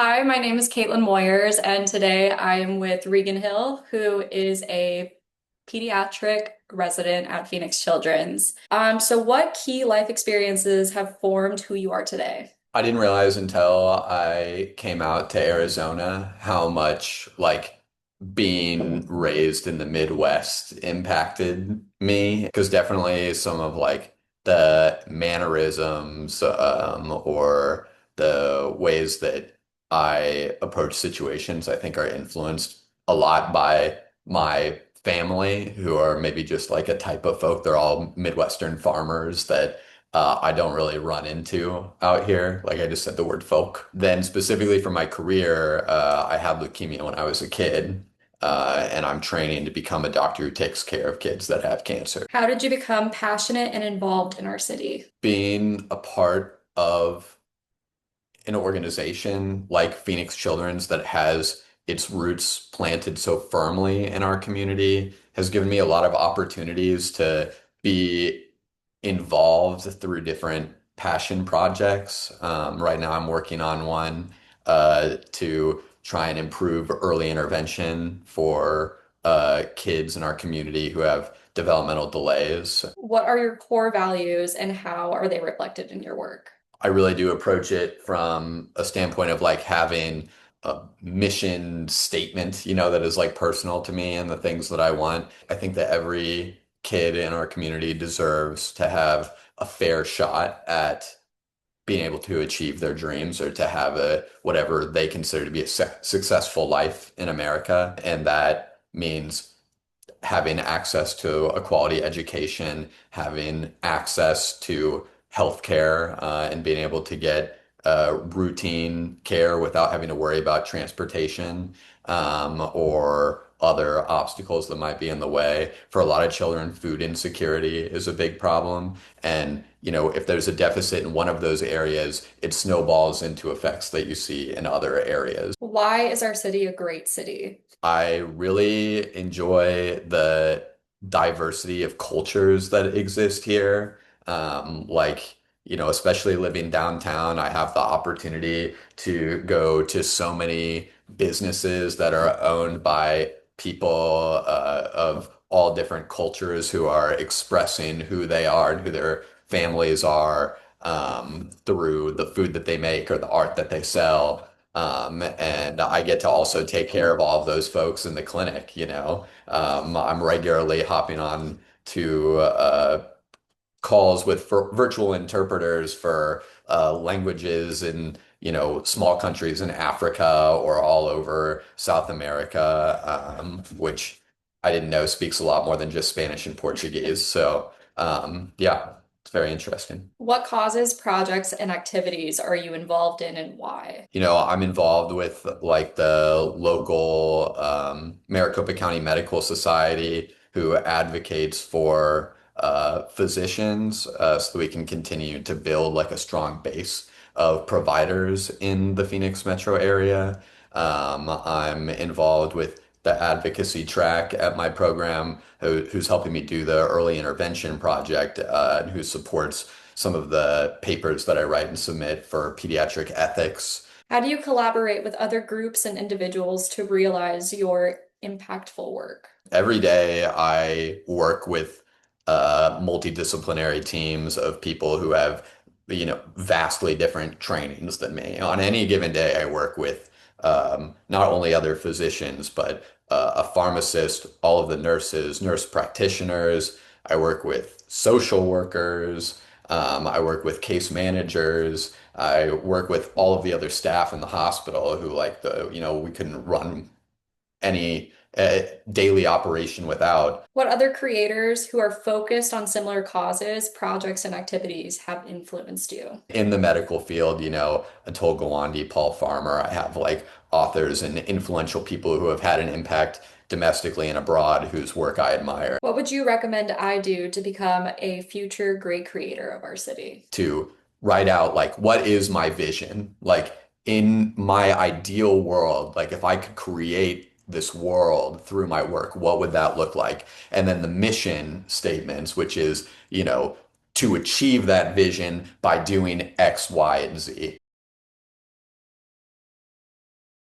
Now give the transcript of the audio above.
Hi, my name is Caitlin Moyers, and today I am with Regan Hill, who is a pediatric resident at Phoenix Children's. So what key life experiences have formed who you are today? I didn't realize until I came out to Arizona how much being raised in the Midwest impacted me. Because definitely some of the mannerisms or the ways that I approach situations, I think are influenced a lot by my family, who are maybe just like a type of folk. They're all Midwestern farmers that I don't really run into out here. Like I just said the word folk. Then specifically for my career, I had leukemia when I was a kid, and I'm training to become a doctor who takes care of kids that have cancer. How did you become passionate and involved in our city? Being a part of an organization like Phoenix Children's that has its roots planted so firmly in our community has given me a lot of opportunities to be involved through different passion projects. Right now, I'm working on one to try and improve early intervention for kids in our community who have developmental delays. What are your core values and how are they reflected in your work? I really do approach it from a standpoint of like having a mission statement, that is like personal to me and the things that I want. I think that every kid in our community deserves to have a fair shot at being able to achieve their dreams or to have a whatever they consider to be a successful life in America. And that means having access to a quality education, having access to healthcare, and being able to get routine care without having to worry about transportation, or other obstacles that might be in the way. For a lot of children, food insecurity is a big problem. And, if there's a deficit in one of those areas, it snowballs into effects that you see in other areas. Why is our city a great city? I really enjoy the diversity of cultures that exist here. Especially living downtown, I have the opportunity to go to so many businesses that are owned by people of all different cultures who are expressing who they are and who their families are, through the food that they make or the art that they sell. And I get to also take care of all of those folks in the clinic. I'm regularly hopping on to calls with virtual interpreters for languages in, small countries in Africa or all over South America, which I didn't know speaks a lot more than just Spanish and Portuguese. So, yeah, it's very interesting. What causes, projects, and activities are you involved in and why? I'm involved with like the local Maricopa County Medical Society, who advocates for physicians, so that we can continue to build like a strong base of providers in the Phoenix metro area. I'm involved with the advocacy track at my program, who's helping me do the early intervention project, and who supports some of the papers that I write and submit for pediatric ethics. How do you collaborate with other groups and individuals to realize your impactful work? Every day I work with multidisciplinary teams of people who have, vastly different trainings than me. On any given day, I work with not only other physicians, but a pharmacist, all of the nurses, nurse practitioners. I work with social workers. I work with case managers. I work with all of the other staff in the hospital who we couldn't run any daily operation without. What other creators who are focused on similar causes, projects, and activities have influenced you? In the medical field, Atul Gawande, Paul Farmer, I have like authors and influential people who have had an impact domestically and abroad whose work I admire. What would you recommend I do to become a future great creator of our city? To write out like what is my vision? Like in my ideal world, like if I could create this world through my work, what would that look like? And then the mission statements, which is, to achieve that vision by doing X, Y, and Z.